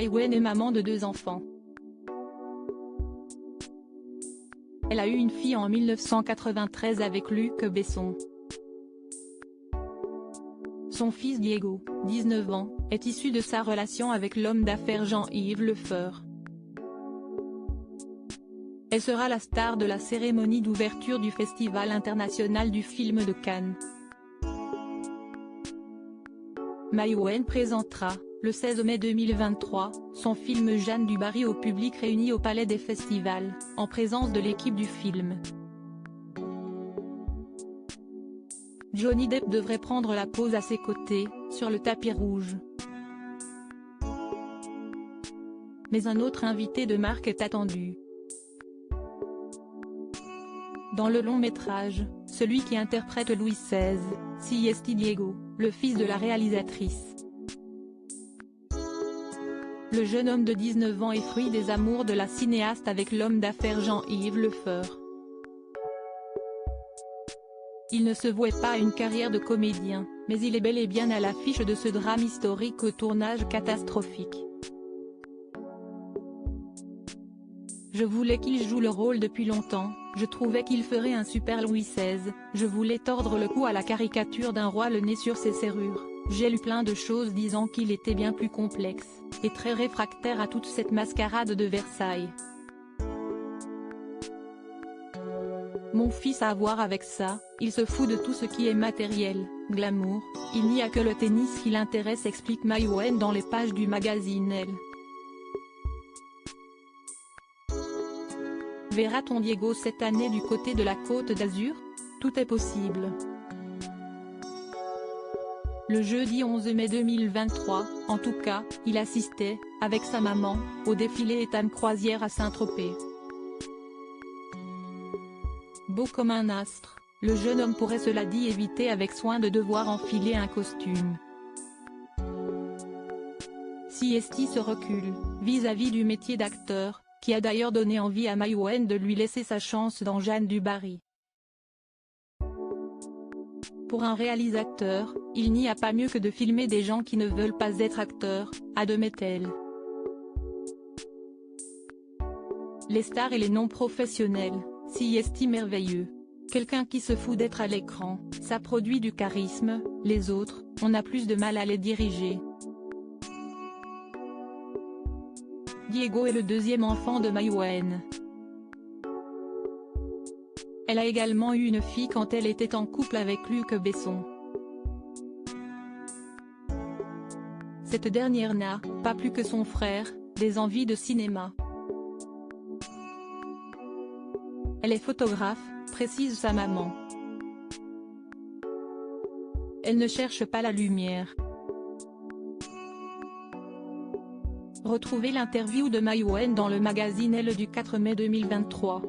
Mai Wen est maman de 2 enfants. Elle a eu une fille en 1993 avec Luc Besson. Son fils Diego, 19 ans, est issu de sa relation avec l'homme d'affaires Jean-Yves Le Fur. Elle sera la star de la cérémonie d'ouverture du Festival international du film de Cannes. Mai Wen présentera, le 16 mai 2023, son film Jeanne du Barry au public réuni au Palais des Festivals, en présence de l'équipe du film. Johnny Depp devrait prendre la pose à ses côtés, sur le tapis rouge. Mais un autre invité de marque est attendu. Dans le long métrage, celui qui interprète Louis XVI, c'est Diego, le fils de la réalisatrice. Le jeune homme de 19 ans est fruit des amours de la cinéaste avec l'homme d'affaires Jean-Yves Le Fur. Il ne se vouait pas à une carrière de comédien, mais il est bel et bien à l'affiche de ce drame historique au tournage catastrophique. Je voulais qu'il joue le rôle depuis longtemps, je trouvais qu'il ferait un super Louis XVI, je voulais tordre le cou à la caricature d'un roi le nez sur ses serrures. J'ai lu plein de choses disant qu'il était bien plus complexe, et très réfractaire à toute cette mascarade de Versailles. Mon fils a à voir avec ça, il se fout de tout ce qui est matériel, glamour, il n'y a que le tennis qui l'intéresse, explique Mai Wen dans les pages du magazine Elle. Verra-t-on Diego cette année du côté de la Côte d'Azur? Tout est possible. Le jeudi 11 mai 2023, en tout cas, il assistait, avec sa maman, au défilé Etam Croisière à Saint-Tropez. Beau comme un astre, le jeune homme pourrait cela dit éviter avec soin de devoir enfiler un costume. C'est se recule, vis-à-vis du métier d'acteur, qui a d'ailleurs donné envie à Mai Wen de lui laisser sa chance dans Jeanne du Barry. Pour un réalisateur, il n'y a pas mieux que de filmer des gens qui ne veulent pas être acteurs, admet-elle. Les stars et les non-professionnels, c'est merveilleux. Quelqu'un qui se fout d'être à l'écran, ça produit du charisme, les autres, on a plus de mal à les diriger. Diego est le deuxième enfant de Mai Wen. Elle a également eu une fille quand elle était en couple avec Luc Besson. Cette dernière n'a, pas plus que son frère, des envies de cinéma. Elle est photographe, précise sa maman. Elle ne cherche pas la lumière. Retrouvez l'interview de Mai Wen dans le magazine Elle du 4 mai 2023.